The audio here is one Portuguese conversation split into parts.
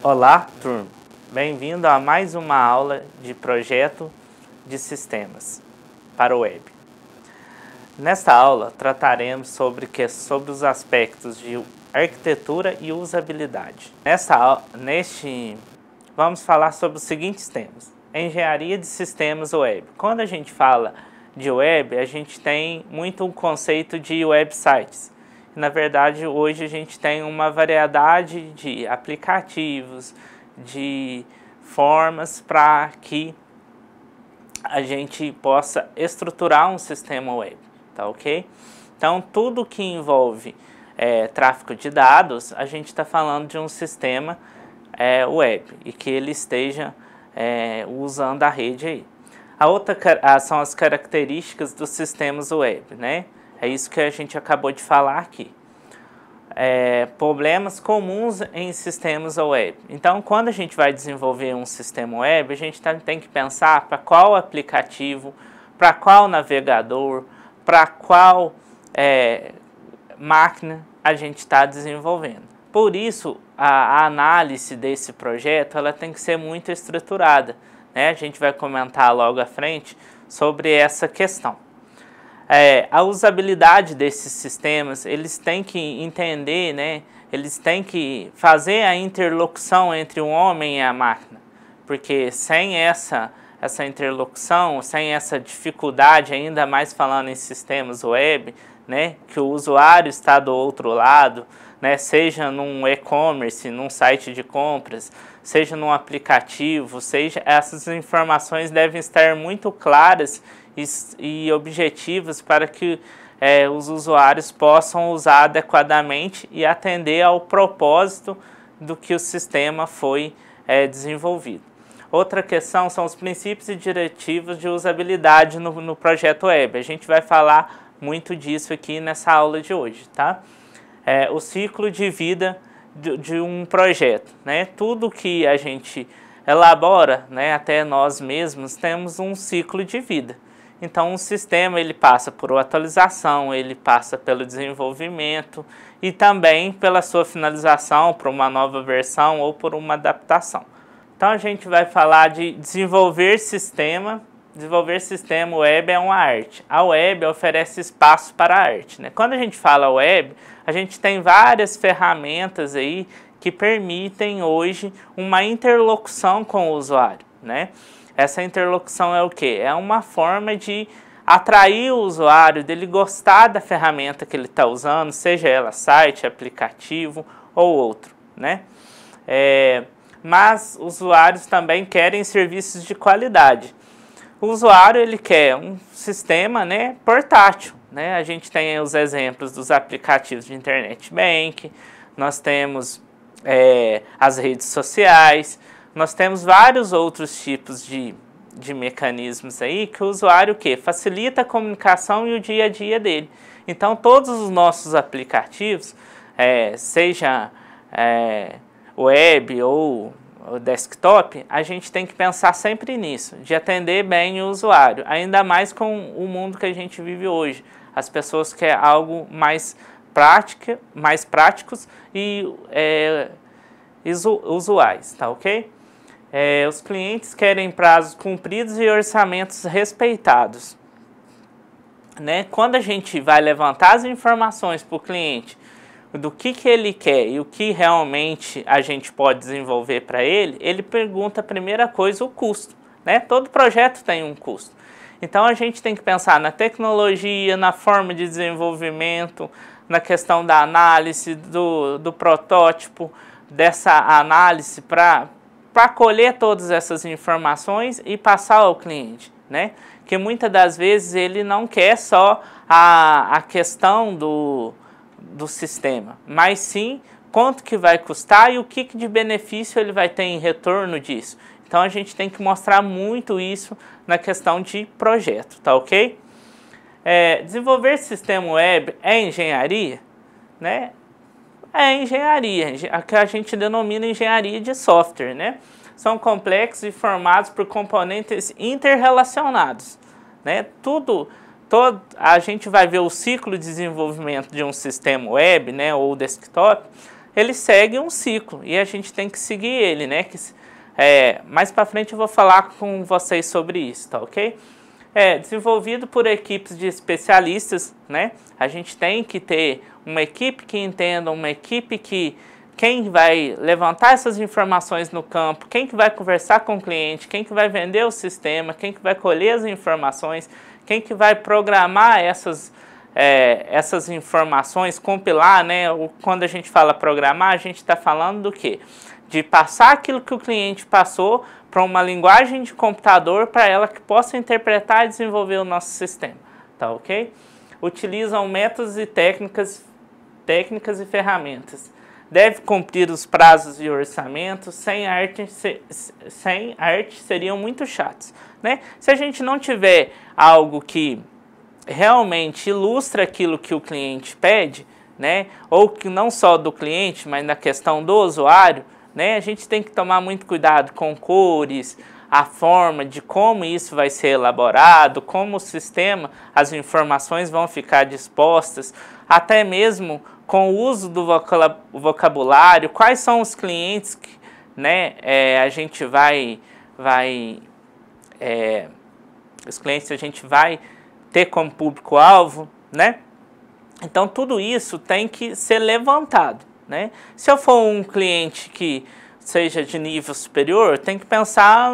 Olá, turma! Bem-vindo a mais uma aula de projeto de sistemas para o web. Nesta aula, trataremos sobre os aspectos de arquitetura e usabilidade. Vamos falar sobre os seguintes temas. Engenharia de sistemas web. Quando a gente fala de web, a gente tem muito um conceito de websites. Na verdade, hoje a gente tem uma variedade de aplicativos, de formas para que a gente possa estruturar um sistema web, tá ok? Então, tudo que envolve tráfego de dados, a gente está falando de um sistema web e que ele esteja usando a rede aí. A outra são as características dos sistemas web, né? É isso que a gente acabou de falar aqui. Problemas comuns em sistemas web. Então, quando a gente vai desenvolver um sistema web, a gente tem que pensar para qual aplicativo, para qual navegador, para qual máquina a gente está desenvolvendo. Por isso, a análise desse projeto ela tem que ser muito estruturada, né? A gente vai comentar logo à frente sobre essa questão. A usabilidade desses sistemas, eles têm que entender, né? Eles têm que fazer a interlocução entre o homem e a máquina, porque sem essa interlocução, sem essa dificuldade, ainda mais falando em sistemas web, né? Que o usuário está do outro lado, né? Seja num e-commerce, num site de compras, seja num aplicativo, essas informações devem estar muito claras e objetivas para que os usuários possam usar adequadamente e atender ao propósito do que o sistema foi desenvolvido. Outra questão são os princípios e diretivas de usabilidade no projeto web. A gente vai falar muito disso aqui nessa aula de hoje, tá? O ciclo de vida de um projeto, né? Tudo que a gente elabora, né, até nós mesmos, temos um ciclo de vida. Então, um sistema ele passa por atualização, ele passa pelo desenvolvimento e também pela sua finalização, por uma nova versão ou por uma adaptação. Então, a gente vai falar de desenvolver sistema. Desenvolver sistema web é uma arte. A web oferece espaço para a arte, né? Quando a gente fala web, a gente tem várias ferramentas aí que permitem hoje uma interlocução com o usuário, né? Essa interlocução é o quê? É uma forma de atrair o usuário, dele gostar da ferramenta que ele está usando, seja ela site, aplicativo ou outro, né? Mas usuários também querem serviços de qualidade. O usuário ele quer um sistema, né, portátil, né? A gente tem os exemplos dos aplicativos de internet bank, nós temos as redes sociais, nós temos vários outros tipos de mecanismos aí que o usuário facilita a comunicação e o dia a dia dele. Então, todos os nossos aplicativos, seja web ou desktop, a gente tem que pensar sempre nisso, de atender bem o usuário, ainda mais com o mundo que a gente vive hoje. As pessoas querem algo mais práticos e usuais, tá ok? Os clientes querem prazos cumpridos e orçamentos respeitados, né? Quando a gente vai levantar as informações para o cliente do que ele quer e o que realmente a gente pode desenvolver para ele, ele pergunta a primeira coisa o custo, né? Todo projeto tem um custo. Então a gente tem que pensar na tecnologia, na forma de desenvolvimento, na questão da análise, do protótipo, dessa análise para colher todas essas informações e passar ao cliente, né? Que muitas das vezes ele não quer só a questão do sistema, mas sim quanto que vai custar e o que de benefício ele vai ter em retorno disso. Então a gente tem que mostrar muito isso na questão de projeto, tá ok? Desenvolver sistema web é engenharia, né? É engenharia, a que a gente denomina engenharia de software, né? São complexos e formados por componentes interrelacionados, né? A gente vai ver o ciclo de desenvolvimento de um sistema web, né, ou desktop, ele segue um ciclo e a gente tem que seguir ele, né? Mais para frente eu vou falar com vocês sobre isso, tá ok? Desenvolvido por equipes de especialistas, né? A gente tem que ter uma equipe que entenda, uma equipe que quem vai levantar essas informações no campo, quem que vai conversar com o cliente, quem que vai vender o sistema, quem que vai colher as informações, quem que vai programar essas informações, compilar, né? Quando a gente fala programar, a gente está falando do quê? De passar aquilo que o cliente passou para uma linguagem de computador para ela que possa interpretar e desenvolver o nosso sistema, tá ok? Utilizam métodos e técnicas e ferramentas. Deve cumprir os prazos e orçamentos, sem arte seriam muito chatos, né? Se a gente não tiver algo que realmente ilustra aquilo que o cliente pede, né? Ou que não só do cliente, mas na questão do usuário, né? A gente tem que tomar muito cuidado com cores, a forma de como isso vai ser elaborado, como o sistema, as informações vão ficar dispostas, até mesmo com o uso do vocabulário, quais são os clientes que, né, a gente os clientes a gente vai ter como público-alvo, né? Então tudo isso tem que ser levantado, né? Se eu for um cliente que seja de nível superior, tem que pensar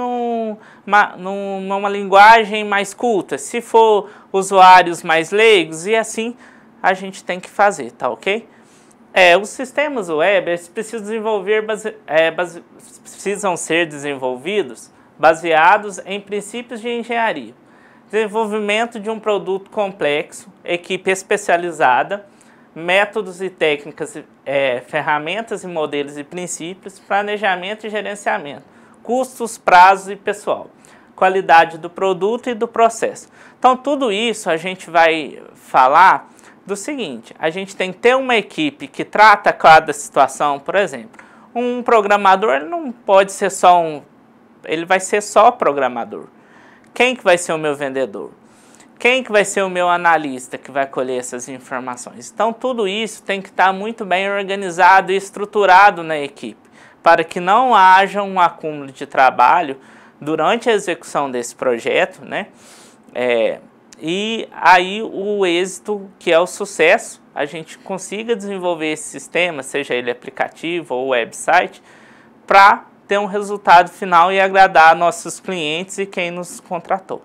numa linguagem mais culta. Se for usuários mais leigos, e assim a gente tem que fazer, tá ok? Os sistemas web eles precisam ser desenvolvidos baseados em princípios de engenharia. Desenvolvimento de um produto complexo, equipe especializada, métodos e técnicas, ferramentas e modelos e princípios, planejamento e gerenciamento, custos, prazos e pessoal, qualidade do produto e do processo. Então, tudo isso a gente vai falar do seguinte: a gente tem que ter uma equipe que trata cada situação. Por exemplo, um programador não pode ser ele vai ser só programador. Quem que vai ser o meu vendedor? Quem que vai ser o meu analista que vai colher essas informações? Então, tudo isso tem que estar muito bem organizado e estruturado na equipe, para que não haja um acúmulo de trabalho durante a execução desse projeto, né? E aí o êxito, que é o sucesso, a gente consiga desenvolver esse sistema, seja ele aplicativo ou website, para ter um resultado final e agradar nossos clientes e quem nos contratou.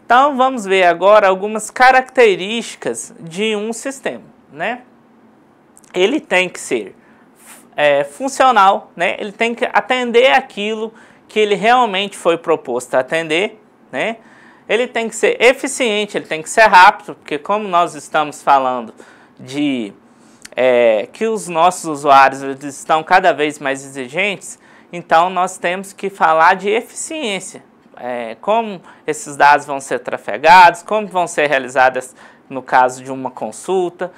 Então vamos ver agora algumas características de um sistema, né? Ele tem que ser funcional, né? Ele tem que atender aquilo que ele realmente foi proposto a atender, né? Ele tem que ser eficiente, ele tem que ser rápido, porque como nós estamos falando de que os nossos usuários estão cada vez mais exigentes, então nós temos que falar de eficiência. Como esses dados vão ser trafegados, como vão ser realizadas no caso de uma consulta,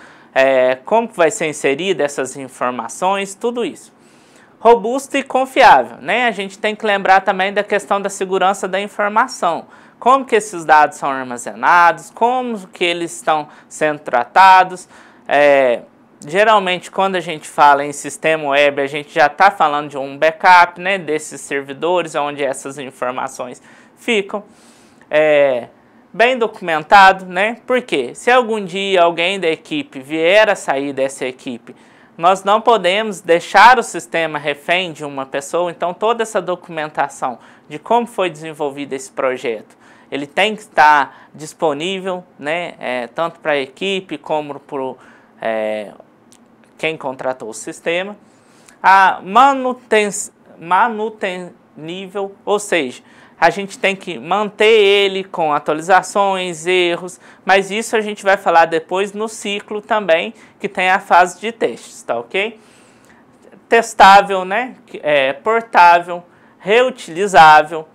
como vai ser inserida essas informações, tudo isso. Robusto e confiável, né? A gente tem que lembrar também da questão da segurança da informação. Como que esses dados são armazenados, como que eles estão sendo tratados. Geralmente, quando a gente fala em sistema web, a gente já está falando de um backup, né, desses servidores onde essas informações ficam. Bem documentado, né? Porque se algum dia alguém da equipe vier a sair dessa equipe, nós não podemos deixar o sistema refém de uma pessoa. Então, toda essa documentação de como foi desenvolvido esse projeto, ele tem que estar disponível, né, tanto para a equipe como para quem contratou o sistema. A manutenível, ou seja, a gente tem que manter ele com atualizações, erros, mas isso a gente vai falar depois no ciclo também, que tem a fase de testes, tá ok? Testável, né? Portável, reutilizável,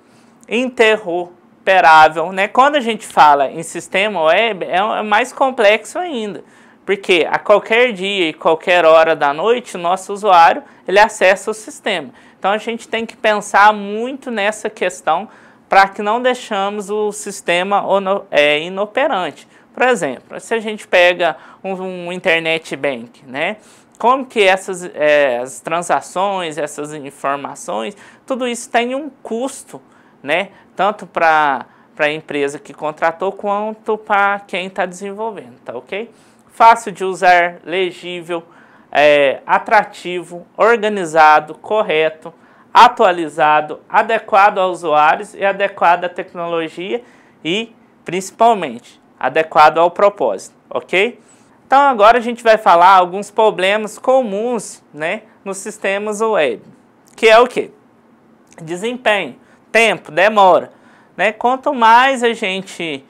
interoperável, né? Quando a gente fala em sistema web, é mais complexo ainda, porque a qualquer dia e qualquer hora da noite, o nosso usuário ele acessa o sistema. Então a gente tem que pensar muito nessa questão para que não deixamos o sistema inoperante. Por exemplo, se a gente pega um internet bank, né, como que essas as transações, essas informações, tudo isso tem um custo, né? Tanto para a empresa que contratou quanto para quem está desenvolvendo, tá ok? Fácil de usar, legível, atrativo, organizado, correto, atualizado, adequado aos usuários e adequado à tecnologia e, principalmente, adequado ao propósito, ok? Então agora a gente vai falar alguns problemas comuns, né, nos sistemas web, que é o quê? Desempenho, tempo, demora, né? Quanto mais a gente,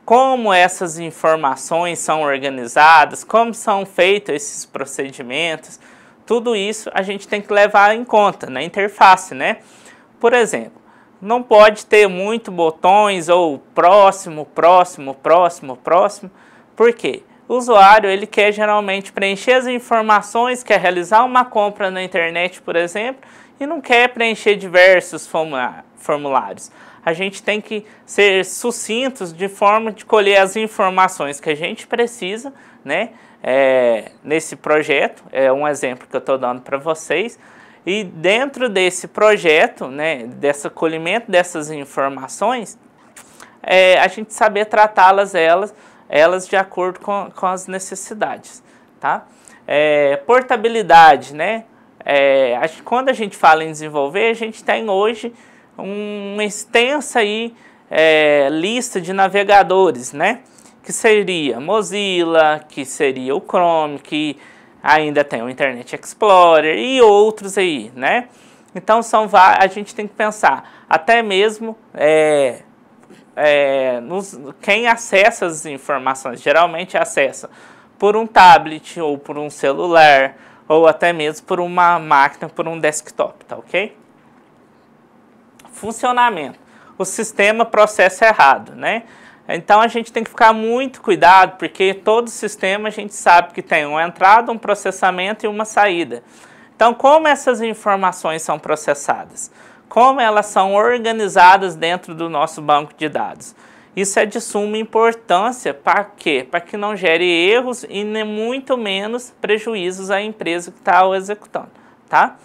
como essas informações são organizadas, como são feitos esses procedimentos, tudo isso a gente tem que levar em conta na interface, né? Por exemplo, não pode ter muito botões ou próximo, próximo, próximo, próximo. Por quê? O usuário ele quer geralmente preencher as informações, quer realizar uma compra na internet, por exemplo, e não quer preencher diversos formulários. A gente tem que ser sucintos de forma de colher as informações que a gente precisa, né? Nesse projeto, é um exemplo que eu estou dando para vocês. E dentro desse projeto, né, desse acolhimento dessas informações, a gente saber tratá-las elas de acordo com as necessidades, tá? Portabilidade, né? Quando a gente fala em desenvolver, a gente tem hoje uma extensa aí, lista de navegadores, né? Que seria Mozilla, que seria o Chrome, que ainda tem o Internet Explorer e outros aí, né? Então a gente tem que pensar até mesmo quem acessa as informações. Geralmente acessa por um tablet ou por um celular ou até mesmo por uma máquina, por um desktop, tá ok? Funcionamento. O sistema processa errado, né? Então a gente tem que ficar muito cuidado, porque todo sistema a gente sabe que tem uma entrada, um processamento e uma saída. Então, como essas informações são processadas? Como elas são organizadas dentro do nosso banco de dados? Isso é de suma importância para quê? Para que não gere erros e nem muito menos prejuízos à empresa que está executando, tá?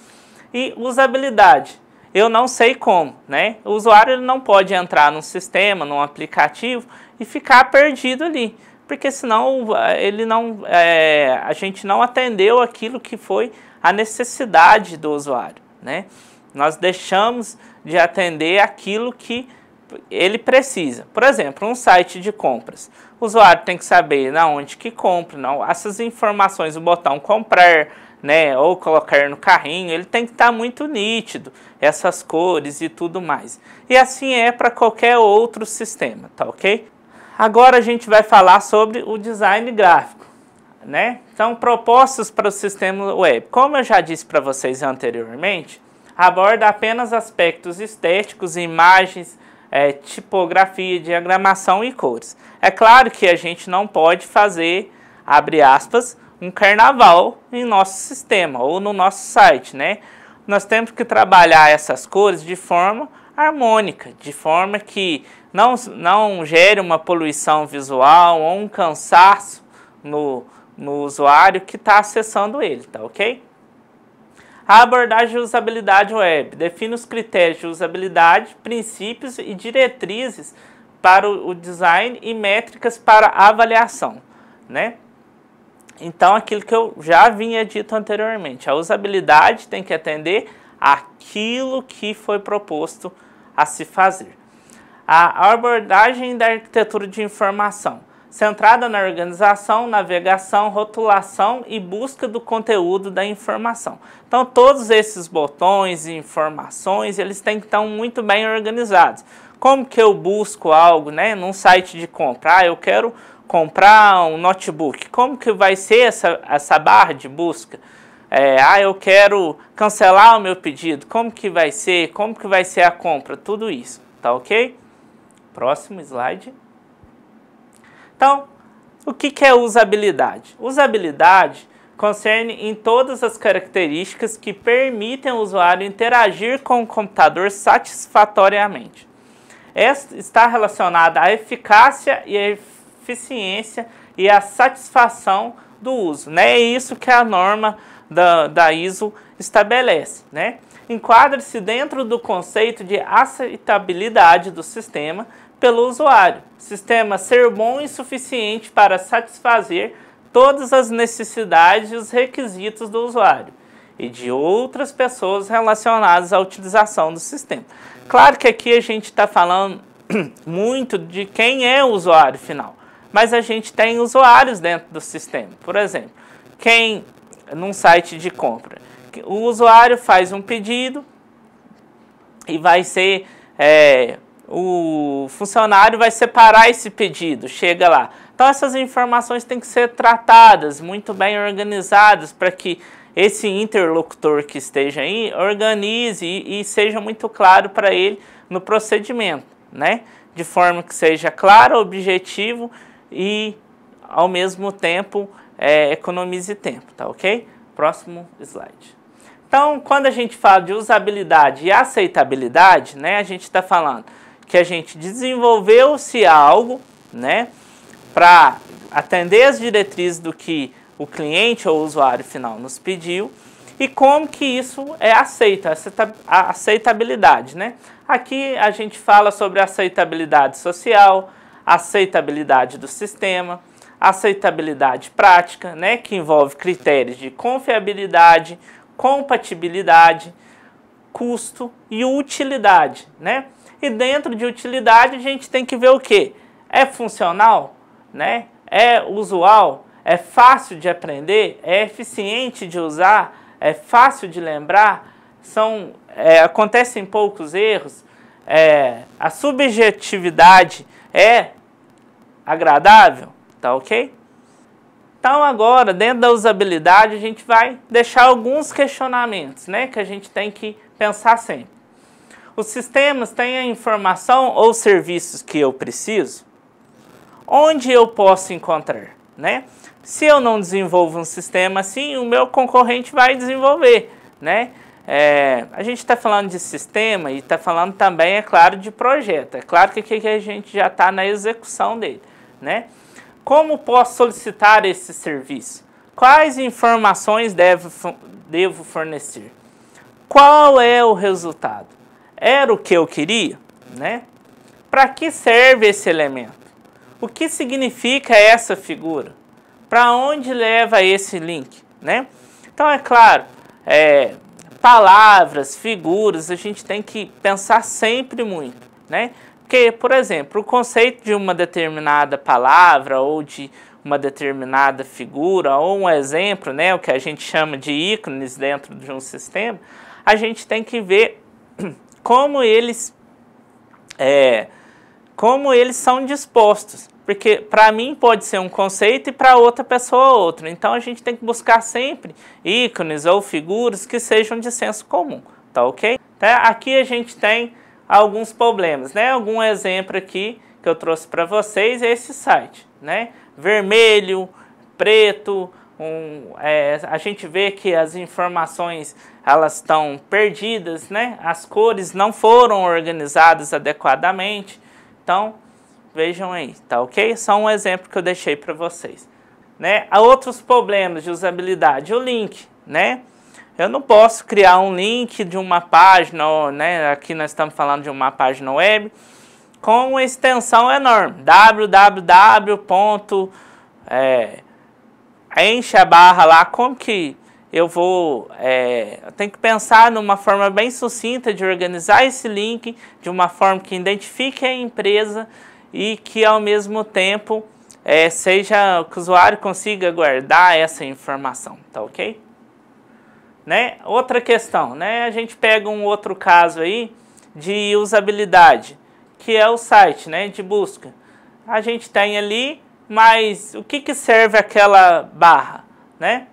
E usabilidade. Eu não sei como, né? O usuário ele não pode entrar num sistema, num aplicativo e ficar perdido ali, porque senão a gente não atendeu aquilo que foi a necessidade do usuário, né? Nós deixamos de atender aquilo que ele precisa. Por exemplo, um site de compras. O usuário tem que saber onde que compra, essas informações, o botão comprar, né, ou colocar no carrinho, ele tem que estar muito nítido, essas cores e tudo mais. E assim é para qualquer outro sistema, tá ok? Agora a gente vai falar sobre o design gráfico, né? Então, propostas para o sistema web. Como eu já disse para vocês anteriormente, aborda apenas aspectos estéticos, imagens, tipografia, diagramação e cores. É claro que a gente não pode fazer, abre aspas, um carnaval em nosso sistema ou no nosso site, né? Nós temos que trabalhar essas cores de forma harmônica, de forma que não gere uma poluição visual ou um cansaço no usuário que está acessando ele, tá ok? A abordagem de usabilidade web define os critérios de usabilidade, princípios e diretrizes para o design e métricas para avaliação, né? Então, aquilo que eu já havia dito anteriormente, a usabilidade tem que atender aquilo que foi proposto a se fazer. A abordagem da arquitetura de informação, centrada na organização, navegação, rotulação e busca do conteúdo da informação. Então, todos esses botões e informações, eles têm que estar muito bem organizados. Como que eu busco algo, né, num site de compra? Eu quero comprar um notebook. Como que vai ser essa barra de busca? Eu quero cancelar o meu pedido. Como que vai ser? Como que vai ser a compra? Tudo isso, tá ok? Próximo slide. Então, o que é usabilidade? Usabilidade concerne em todas as características que permitem ao usuário interagir com o computador satisfatoriamente. Esta está relacionada à eficácia e à eficiência e à satisfação do uso, né? É isso que a norma da ISO estabelece, né? Enquadra-se dentro do conceito de aceitabilidade do sistema pelo usuário. Sistema ser bom e suficiente para satisfazer todas as necessidades e os requisitos do usuário e de outras pessoas relacionadas à utilização do sistema. Claro que aqui a gente está falando muito de quem é o usuário final, mas a gente tem usuários dentro do sistema. Por exemplo, quem num site de compra, o usuário faz um pedido e vai ser o funcionário vai separar esse pedido, chega lá. Então essas informações têm que ser tratadas, muito bem organizadas, para que esse interlocutor que esteja aí organize e seja muito claro para ele no procedimento, né? De forma que seja claro, objetivo e ao mesmo tempo economize tempo, tá ok? Próximo slide. Então, quando a gente fala de usabilidade e aceitabilidade, né, a gente está falando que a gente desenvolveu-se algo, né, para atender as diretrizes do que o cliente ou o usuário final nos pediu e como que isso é aceito, a aceitabilidade, né? Aqui a gente fala sobre aceitabilidade social, aceitabilidade do sistema, aceitabilidade prática, né, que envolve critérios de confiabilidade, compatibilidade, custo e utilidade, né? E dentro de utilidade a gente tem que ver o que? É funcional, né? É usual, é fácil de aprender, é eficiente de usar, é fácil de lembrar, acontecem poucos erros, a subjetividade é agradável, tá ok? Então agora, dentro da usabilidade, a gente vai deixar alguns questionamentos, né, que a gente tem que pensar sempre. Os sistemas têm a informação ou serviços que eu preciso? Onde eu posso encontrar, né? Se eu não desenvolvo um sistema assim, o meu concorrente vai desenvolver, né? A gente está falando de sistema e está falando também, é claro, de projeto. É claro que aqui a gente já está na execução dele, né? Como posso solicitar esse serviço? Quais informações devo fornecer? Qual é o resultado? Era o que eu queria, né? Para que serve esse elemento? O que significa essa figura? Para onde leva esse link, né? Então, é claro, palavras, figuras, a gente tem que pensar sempre muito, né? Porque, por exemplo, o conceito de uma determinada palavra ou de uma determinada figura ou um exemplo, né, o que a gente chama de ícones dentro de um sistema, a gente tem que ver como eles são dispostos. Porque para mim pode ser um conceito e para outra pessoa outro. Então a gente tem que buscar sempre ícones ou figuras que sejam de senso comum, tá ok? Então, aqui a gente tem alguns problemas, né? Algum exemplo aqui que eu trouxe para vocês é esse site, né? Vermelho, preto, a gente vê que as informações elas estão perdidas, né? As cores não foram organizadas adequadamente. Então, vejam aí, tá ok? Só um exemplo que eu deixei para vocês, né? Há outros problemas de usabilidade, o link, né? Eu não posso criar um link de uma página, né? Aqui nós estamos falando de uma página web com uma extensão enorme, www. Enche a barra lá, como que eu vou... eu tenho que pensar numa forma bem sucinta de organizar esse link de uma forma que identifique a empresa e que ao mesmo tempo seja que o usuário consiga guardar essa informação, tá ok? Né? Outra questão, né? A gente pega um outro caso aí de usabilidade, que é o site, né, de busca. A gente tem ali, mas o que serve aquela barra, né?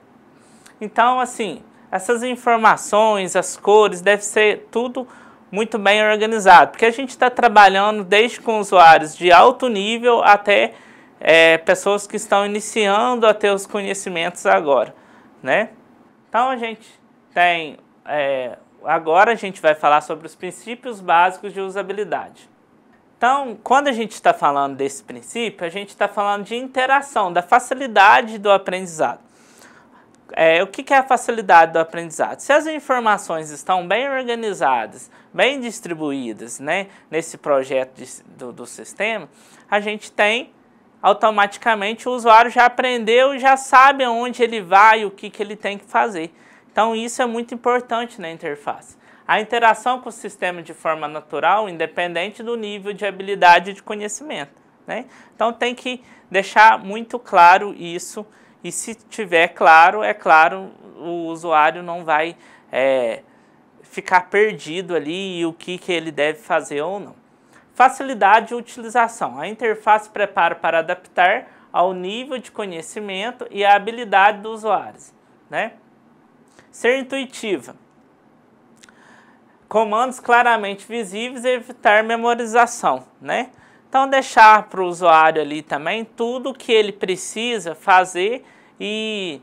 Então, assim, essas informações, as cores, deve ser tudo muito bem organizado, porque a gente está trabalhando desde com usuários de alto nível até pessoas que estão iniciando a ter os conhecimentos agora, né? Então a gente tem, agora a gente vai falar sobre os princípios básicos de usabilidade. Então, quando a gente está falando desse princípio, a gente está falando de interação, da facilidade do aprendizado. O que é a facilidade do aprendizado? Se as informações estão bem organizadas, bem distribuídas, né, nesse projeto do sistema, a gente tem, automaticamente, o usuário já aprendeu e já sabe onde ele vai, o que ele tem que fazer. Então, isso é muito importante na interface. A interação com o sistema de forma natural, independente do nível de habilidade e de conhecimento, né? Então, tem que deixar muito claro isso, e se tiver claro, é claro, o usuário não vai ficar perdido ali e o que ele deve fazer ou não. Facilidade de utilização. A interface prepara para adaptar ao nível de conhecimento e a habilidade do usuário, né? Ser intuitiva. Comandos claramente visíveis e evitar memorização, né? Então, deixar para o usuário ali também tudo o que ele precisa fazer e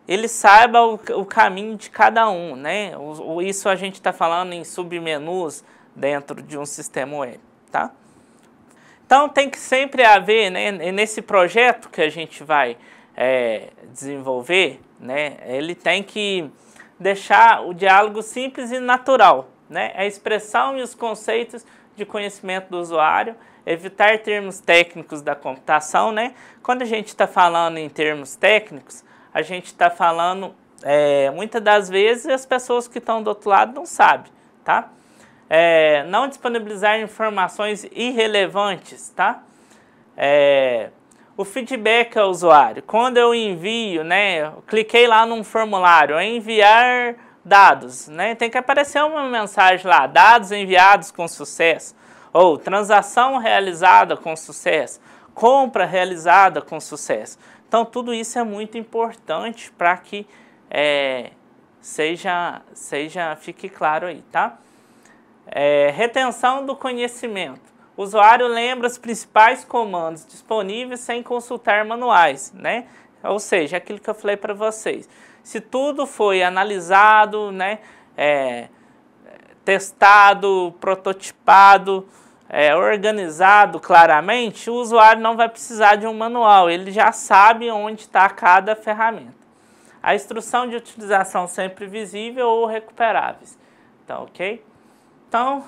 ele saiba o caminho de cada um, né? Isso a gente está falando em submenus dentro de um sistema web, tá? Então, tem que sempre haver, né, nesse projeto que a gente vai desenvolver, né, ele tem que deixar o diálogo simples e natural, né? A expressão e os conceitos de conhecimento do usuário, evitar termos técnicos da computação, né? Quando a gente está falando em termos técnicos, a gente está falando, muitas das vezes, as pessoas que estão do outro lado não sabem, tá? Não disponibilizar informações irrelevantes, tá? O feedback ao usuário. Quando eu envio, né, eu cliquei lá num formulário, enviar dados, né, tem que aparecer uma mensagem lá, dados enviados com sucesso, ou transação realizada com sucesso, compra realizada com sucesso. Então, tudo isso é muito importante para que fique claro aí, tá? Retenção do conhecimento. O usuário lembra os principais comandos disponíveis sem consultar manuais, né? Ou seja, aquilo que eu falei para vocês. Se tudo foi analisado, né, testado, prototipado, organizado claramente, o usuário não vai precisar de um manual, ele já sabe onde está cada ferramenta. A instrução de utilização sempre visível ou recuperáveis. Então, ok? Então,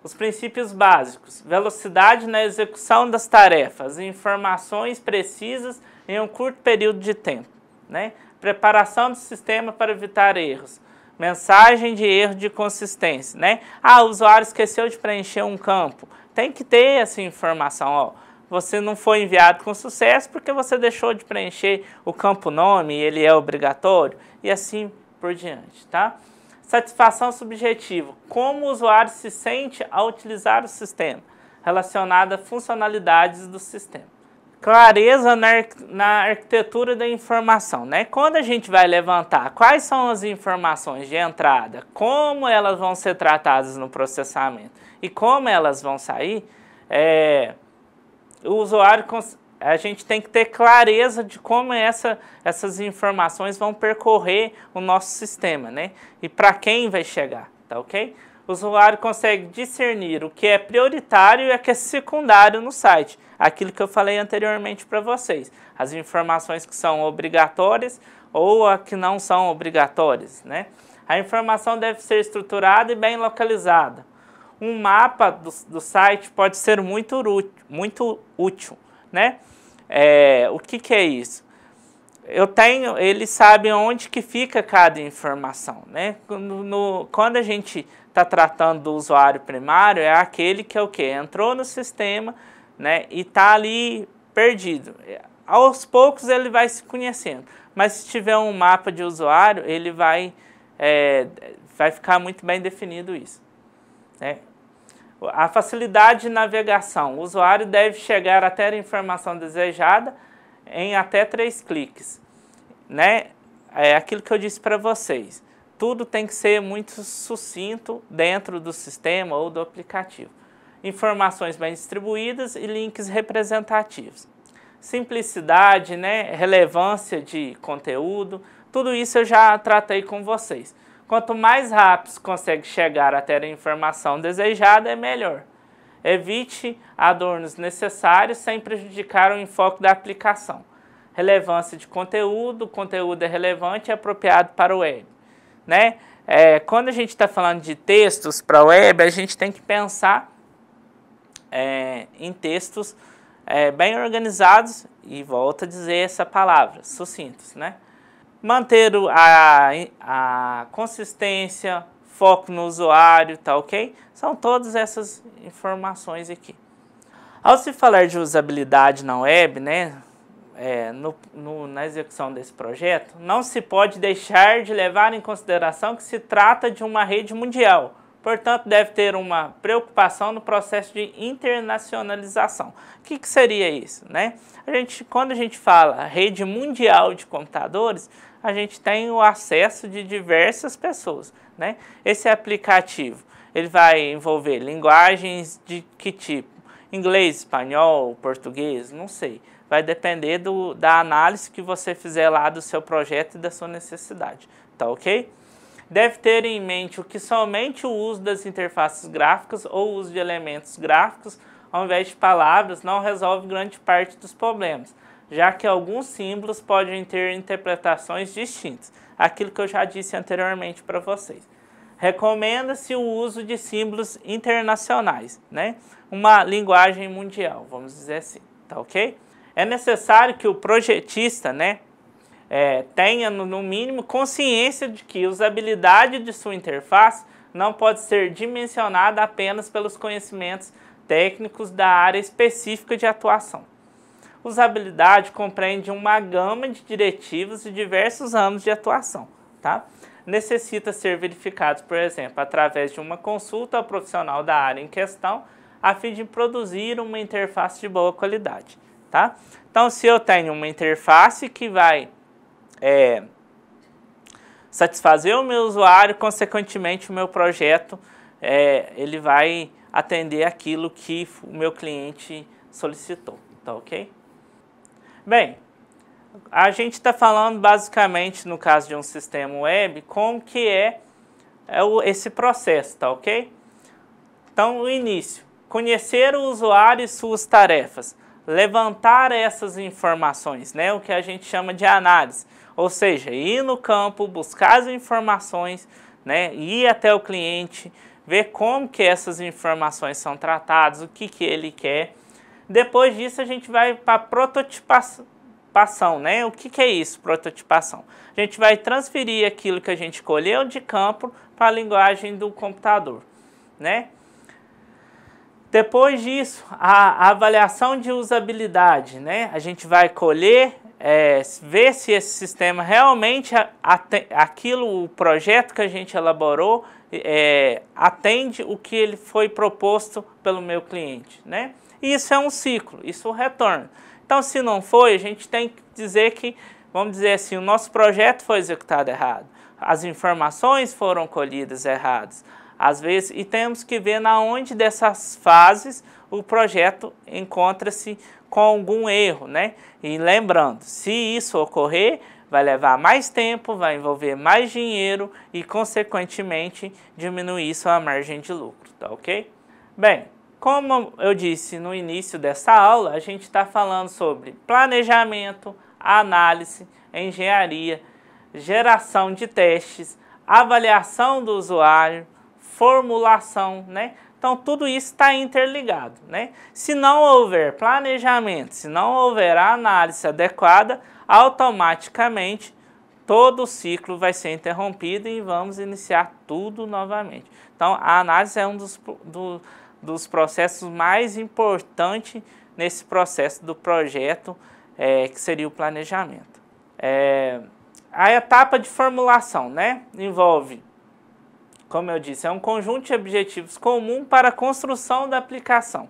os princípios básicos. Velocidade na execução das tarefas, informações precisas em um curto período de tempo, né? Preparação do sistema para evitar erros. Mensagem de erro de consistência, né? O usuário esqueceu de preencher um campo. Tem que ter essa informação, ó. Você não foi enviado com sucesso porque você deixou de preencher o campo nome, ele é obrigatório, e assim por diante, tá? Satisfação subjetiva. Como o usuário se sente ao utilizar o sistema, relacionado a funcionalidades do sistema. Clareza na arquitetura da informação, né? Quando a gente vai levantar quais são as informações de entrada, como elas vão ser tratadas no processamento e como elas vão sair, o usuário, a gente tem que ter clareza de como essas informações vão percorrer o nosso sistema, né? E para quem vai chegar, tá ok? O usuário consegue discernir o que é prioritário e o que é secundário no site. Aquilo que eu falei anteriormente para vocês. As informações que são obrigatórias ou as que não são obrigatórias, né? A informação deve ser estruturada e bem localizada. Um mapa do site pode ser muito útil, né? O que é isso? Eles sabem onde que fica cada informação, né? Quando a gente está tratando do usuário primário, é aquele que é o quê? Entrou no sistema, né, e está ali perdido. Aos poucos ele vai se conhecendo, mas se tiver um mapa de usuário, ele vai ficar muito bem definido isso, né? A facilidade de navegação. O usuário deve chegar até a informação desejada em até 3 cliques, né? É aquilo que eu disse para vocês. Tudo tem que ser muito sucinto dentro do sistema ou do aplicativo. Informações bem distribuídas e links representativos. Simplicidade, né? Relevância de conteúdo, tudo isso eu já tratei com vocês. Quanto mais rápido consegue chegar até a informação desejada, é melhor. Evite adornos necessários sem prejudicar o enfoque da aplicação. Relevância de conteúdo, o conteúdo é relevante e apropriado para o web. Né? Quando a gente está falando de textos para a web, a gente tem que pensar em textos bem organizados, e volto a dizer essa palavra, sucintos, né? Manter a consistência, foco no usuário, tá ok? São todas essas informações aqui. Ao se falar de usabilidade na web, né, na execução desse projeto, não se pode deixar de levar em consideração que se trata de uma rede mundial. Portanto, deve ter uma preocupação no processo de internacionalização. O que seria isso, né? Quando a gente fala rede mundial de computadores, a gente tem o acesso de diversas pessoas, né? Esse aplicativo, ele vai envolver linguagens de que tipo? Inglês, espanhol, português, não sei. Vai depender da análise que você fizer lá do seu projeto e da sua necessidade, tá ok? Deve ter em mente que somente o uso das interfaces gráficas ou o uso de elementos gráficos, ao invés de palavras, não resolve grande parte dos problemas, já que alguns símbolos podem ter interpretações distintas, aquilo que eu já disse anteriormente para vocês. Recomenda-se o uso de símbolos internacionais, né? Uma linguagem mundial, vamos dizer assim, tá ok? É necessário que o projetista, né, tenha, no mínimo, consciência de que a usabilidade de sua interface não pode ser dimensionada apenas pelos conhecimentos técnicos da área específica de atuação. Usabilidade compreende uma gama de diretivas e diversos âmbitos de atuação, tá? Necessita ser verificado, por exemplo, através de uma consulta ao profissional da área em questão, a fim de produzir uma interface de boa qualidade, tá? Então, se eu tenho uma interface que vai satisfazer o meu usuário, consequentemente o meu projeto ele vai atender aquilo que o meu cliente solicitou, tá ok? Bem, a gente está falando basicamente, no caso de um sistema web, como que esse processo, tá ok? Então, o início, conhecer o usuário e suas tarefas, levantar essas informações, né, o que a gente chama de análise, ou seja, ir no campo, buscar as informações, né, ir até o cliente, ver como que essas informações são tratadas, o que ele quer. Depois disso a gente vai para a prototipação, né? O que é isso, prototipação? A gente vai transferir aquilo que a gente colheu de campo para a linguagem do computador, né? Depois disso, a avaliação de usabilidade, né? A gente vai colher, ver se esse sistema realmente o projeto que a gente elaborou atende o que ele foi proposto pelo meu cliente, né? E isso é um ciclo, isso retorna. Então, se não foi, a gente tem que dizer que, vamos dizer assim, o nosso projeto foi executado errado, as informações foram colhidas erradas, às vezes, e temos que ver na onde dessas fases o projeto encontra-se com algum erro, né? E lembrando, se isso ocorrer, vai levar mais tempo, vai envolver mais dinheiro e, consequentemente, diminuir sua margem de lucro, tá ok? Bem, como eu disse no início dessa aula, a gente está falando sobre planejamento, análise, engenharia, geração de testes, avaliação do usuário, formulação, né? Então, tudo isso está interligado, né? Se não houver planejamento, se não houver a análise adequada, automaticamente todo o ciclo vai ser interrompido e vamos iniciar tudo novamente. Então, a análise é um dos processos mais importantes nesse processo do projeto, que seria o planejamento. A etapa de formulação, né? Envolve, como eu disse, é um conjunto de objetivos comum para a construção da aplicação,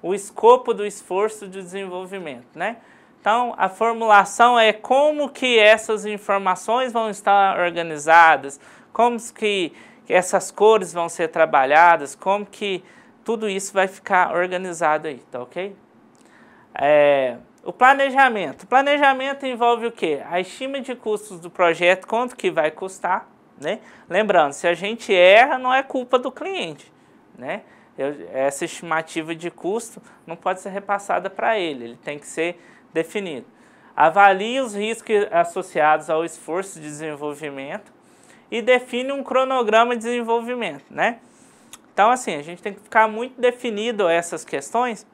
o escopo do esforço de desenvolvimento, né? Então, a formulação é como que essas informações vão estar organizadas, como que essas cores vão ser trabalhadas, como que tudo isso vai ficar organizado aí, tá ok? O planejamento. O planejamento envolve o quê? A estima de custos do projeto, quanto que vai custar, né? Lembrando, se a gente erra, não é culpa do cliente, né? Essa estimativa de custo não pode ser repassada para ele tem que ser definido. Avalie os riscos associados ao esforço de desenvolvimento e define um cronograma de desenvolvimento, né? Então, assim, a gente tem que ficar muito definido essas questões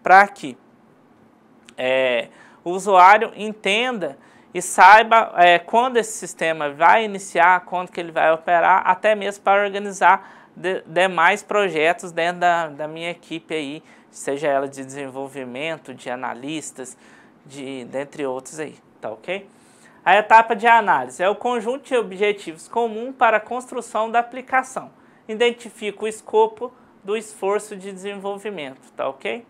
para que o usuário entenda e saiba quando esse sistema vai iniciar, quando que ele vai operar, até mesmo para organizar demais projetos dentro da minha equipe aí, seja ela de desenvolvimento, de analistas, dentre outros aí, tá ok? A etapa de análise é o conjunto de objetivos comum para a construção da aplicação. Identifica o escopo do esforço de desenvolvimento, tá ok?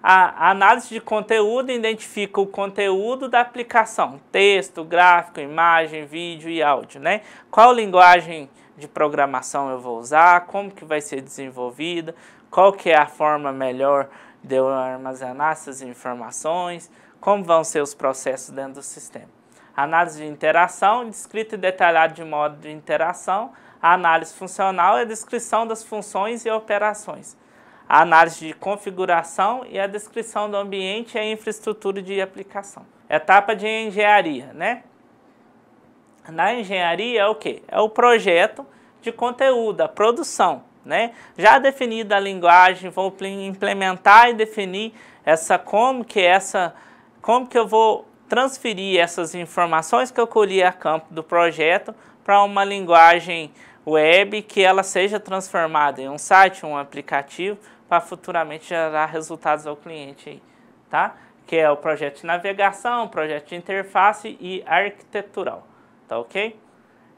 A análise de conteúdo identifica o conteúdo da aplicação, texto, gráfico, imagem, vídeo e áudio, né? Qual linguagem de programação eu vou usar, como que vai ser desenvolvida, qual que é a forma melhor de eu armazenar essas informações, como vão ser os processos dentro do sistema. Análise de interação, descrito e detalhado de modo de interação. A análise funcional é a descrição das funções e operações. A análise de configuração e a descrição do ambiente e a infraestrutura de aplicação. Etapa de engenharia, né? Na engenharia é o quê? É o projeto de conteúdo, a produção, né? Já definida a linguagem, vou implementar e definir como que eu vou transferir essas informações que eu colhi a campo do projeto para uma linguagem web que ela seja transformada em um site, um aplicativo, para futuramente gerar resultados ao cliente aí, tá? Que é o projeto de navegação, projeto de interface e arquitetural, tá ok?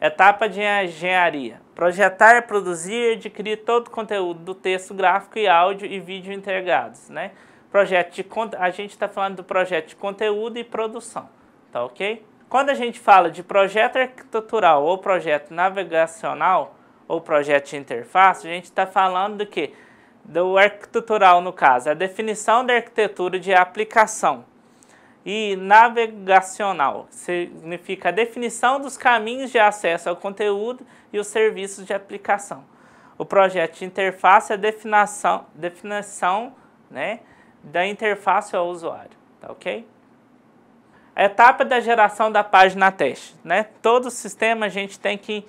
Etapa de engenharia. Projetar, produzir e adquirir todo o conteúdo do texto, gráfico e áudio e vídeo integrados, né? A gente está falando do projeto de conteúdo e produção, tá ok? Quando a gente fala de projeto arquitetural ou projeto navegacional ou projeto de interface, a gente está falando do quê? Do arquitetural, no caso, a definição da arquitetura de aplicação. E navegacional significa a definição dos caminhos de acesso ao conteúdo e os serviços de aplicação. O projeto de interface é a definição, né, da interface ao usuário, tá ok? A etapa da geração da página teste, né? Todo sistema a gente tem que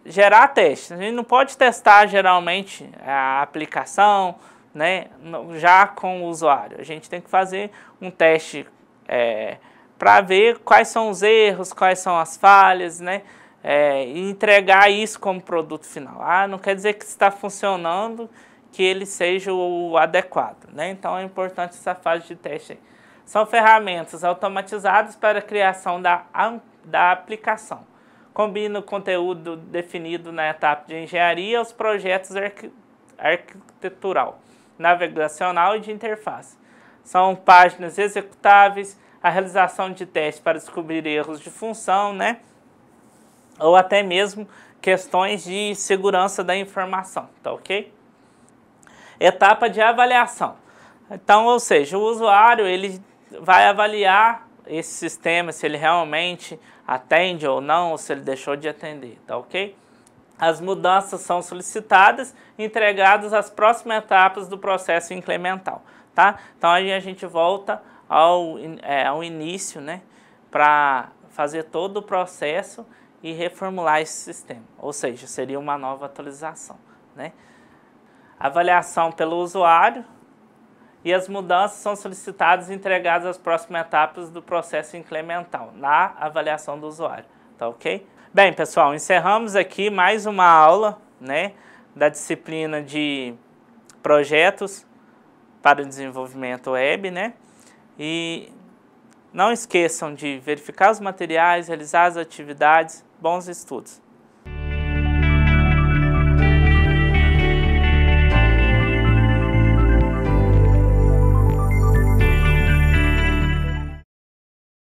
gerar testes. A gente não pode testar geralmente a aplicação, né, já com o usuário. A gente tem que fazer um teste para ver quais são os erros, quais são as falhas, né? E entregar isso como produto final. Não quer dizer que está funcionando, que ele seja o adequado, né? Então é importante essa fase de teste aí. São ferramentas automatizadas para a criação da aplicação. Combina o conteúdo definido na etapa de engenharia aos projetos arquitetural, navegacional e de interface. São páginas executáveis, a realização de testes para descobrir erros de função, né? Ou até mesmo questões de segurança da informação, tá ok? Etapa de avaliação. Então, ou seja, o usuário ele vai avaliar esse sistema, se ele realmente atende ou não, ou se ele deixou de atender, tá ok? As mudanças são solicitadas e entregadas às próximas etapas do processo incremental, tá? Então, aí a gente volta ao início, né, para fazer todo o processo e reformular esse sistema, ou seja, seria uma nova atualização, né? Avaliação pelo usuário e as mudanças são solicitadas e entregadas às próximas etapas do processo incremental, na avaliação do usuário, tá ok? Bem, pessoal, encerramos aqui mais uma aula, né, da disciplina de projetos para o desenvolvimento web, né? E não esqueçam de verificar os materiais, realizar as atividades, bons estudos.